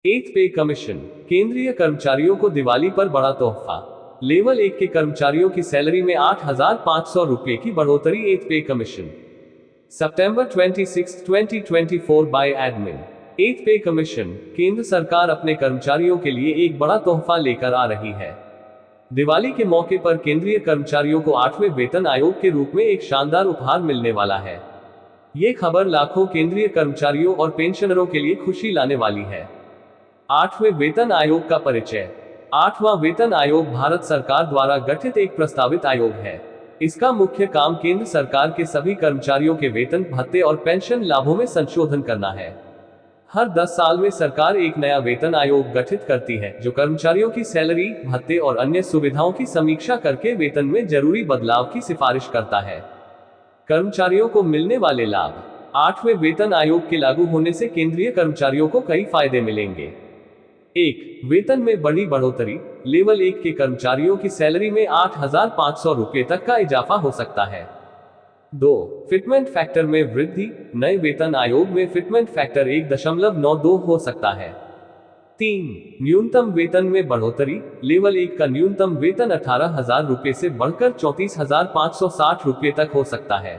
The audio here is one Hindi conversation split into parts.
एथ पे कमीशन, केंद्रीय कर्मचारियों को दिवाली पर बड़ा तोहफा। लेवल 1 के कर्मचारियों की सैलरी में 8,500 रुपये की बढ़ोतरी। एथ पे कमीशन सितंबर 26, 2024 बाय एडमिन। एथ पे कमीशन, केंद्र सरकार अपने कर्मचारियों के लिए एक बड़ा तोहफा लेकर आ रही है। दिवाली के मौके पर केंद्रीय कर्मचारियों को 8वें वेतन आयोग के रूप में एक शानदार उपहार मिलने वाला है। ये खबर लाखों केंद्रीय कर्मचारियों और पेंशनरों के लिए खुशी लाने वाली है। 8वें वेतन आयोग का परिचय। 8वां वेतन आयोग भारत सरकार द्वारा गठित एक प्रस्तावित आयोग है। इसका मुख्य काम केंद्र सरकार के सभी कर्मचारियों के वेतन, भत्ते और पेंशन लाभों में संशोधन करना है। हर 10 साल में सरकार एक नया वेतन आयोग गठित करती है, जो कर्मचारियों की सैलरी, भत्ते और अन्य सुविधाओं की समीक्षा करके वेतन में जरूरी बदलाव की सिफारिश करता है। कर्मचारियों को मिलने वाले लाभ। 8वें वेतन आयोग के लागू होने से केंद्रीय कर्मचारियों को कई फायदे मिलेंगे। 1. वेतन में बड़ी बढ़ोतरी। लेवल 1 के कर्मचारियों की सैलरी में 8,500 रुपये तक का इजाफा हो सकता है। 2. फिटमेंट फैक्टर में वृद्धि। नए वेतन आयोग में फिटमेंट फैक्टर 1.92 हो सकता है। 3. न्यूनतम वेतन में बढ़ोतरी। लेवल 1 का न्यूनतम वेतन 18,000 रुपये से बढ़कर 34,560 रुपये तक हो सकता है।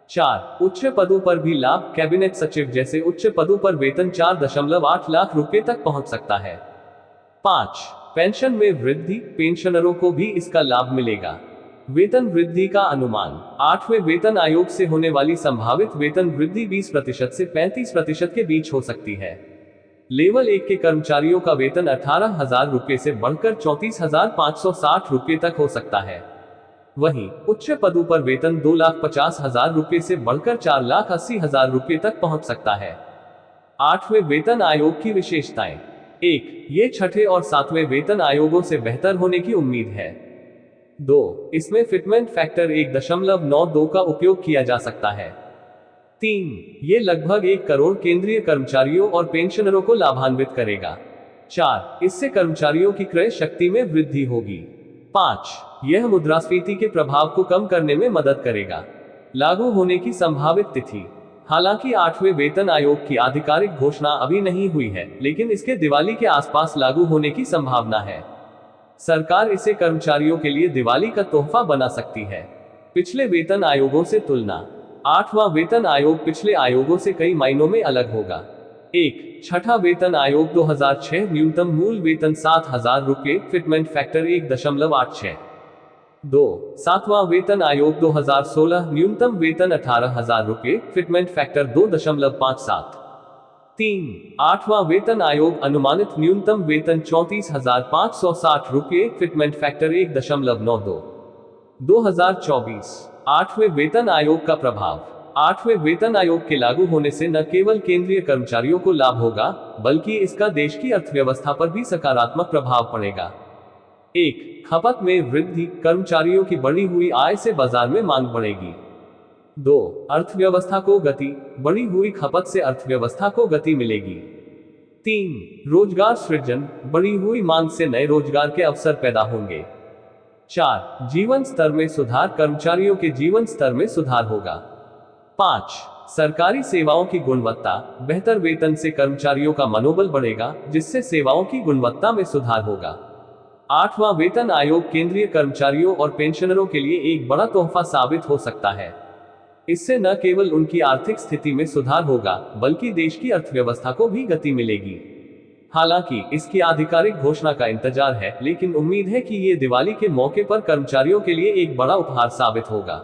4. उच्च पदों पर भी लाभ। कैबिनेट सचिव जैसे उच्च पदों पर वेतन 4.8 लाख रुपए तक पहुंच सकता है। 5. पेंशन में वृद्धि। पेंशनरों को भी इसका लाभ मिलेगा। वेतन वृद्धि का अनुमान। 8वें वेतन आयोग से होने वाली संभावित वेतन वृद्धि 20% से 35% के बीच हो सकती है। लेवल 1 के कर्मचारियों का वेतन 18,000 रुपये से बढ़कर 34,560 रुपये तक हो सकता है। वहीं उच्च पदों पर वेतन 2,50,000 रुपये से बढ़कर 4,80,000 रुपये तक पहुंच सकता है। 8वें वेतन आयोग की विशेषताएं। 1. ये छठे और 7वें वेतन आयोगों से बेहतर होने की उम्मीद है। 2. इसमें फिटमेंट फैक्टर 1.92 का उपयोग किया जा सकता है। 3. ये लगभग 1 करोड़ केंद्रीय कर्मचारियों और पेंशनरों को लाभान्वित करेगा। 4. इससे कर्मचारियों की क्रय शक्ति में वृद्धि होगी। 5. यह मुद्रास्फीति के प्रभाव को कम करने में मदद करेगा। लागू होने की संभावित तिथि। हालांकि 8वें वेतन आयोग की आधिकारिक घोषणा अभी नहीं हुई है, लेकिन इसके दिवाली के आसपास लागू होने की संभावना है। सरकार इसे कर्मचारियों के लिए दिवाली का तोहफा बना सकती है। पिछले वेतन आयोगों से तुलना। 8वां वेतन आयोग पिछले आयोगों से कई मायनों में अलग होगा। 1. छठा वेतन आयोग 2006 न्यूनतम मूल वेतन 7,000 रुपये, फिटमेंट फैक्टर 1.86। 2. 7वां वेतन आयोग 2016 न्यूनतम वेतन 18,000 रुपये, फिटमेंट फैक्टर 2.57। 3. 8वां वेतन आयोग अनुमानित न्यूनतम वेतन 34,560 रुपये, फिटमेंट फैक्टर 1.92। 2024 8वें वेतन आयोग का प्रभाव। 8वें वेतन आयोग के लागू होने से न केवल केंद्रीय कर्मचारियों को लाभ होगा, बल्कि इसका देश की अर्थव्यवस्था पर भी सकारात्मक प्रभाव पड़ेगा। 1. खपत में वृद्धि। कर्मचारियों की बढ़ी हुई आय से बाजार में मांग बढ़ेगी। 2. अर्थव्यवस्था को गति। बढ़ी हुई खपत से अर्थव्यवस्था को गति मिलेगी। 3. रोजगार सृजन। बढ़ी हुई मांग से नए रोजगार के अवसर पैदा होंगे। 4. जीवन स्तर में सुधार। कर्मचारियों के जीवन स्तर में सुधार होगा। 5. सरकारी सेवाओं की गुणवत्ता। बेहतर वेतन से कर्मचारियों का मनोबल बढ़ेगा, जिससे सेवाओं की गुणवत्ता में सुधार होगा। 8वां वेतन आयोग केंद्रीय कर्मचारियों और पेंशनरों के लिए एक बड़ा तोहफा साबित हो सकता है। इससे न केवल उनकी आर्थिक स्थिति में सुधार होगा, बल्कि देश की अर्थव्यवस्था को भी गति मिलेगी। हालांकि इसकी आधिकारिक घोषणा का इंतजार है, लेकिन उम्मीद है कि ये दिवाली के मौके पर कर्मचारियों के लिए एक बड़ा उपहार साबित होगा।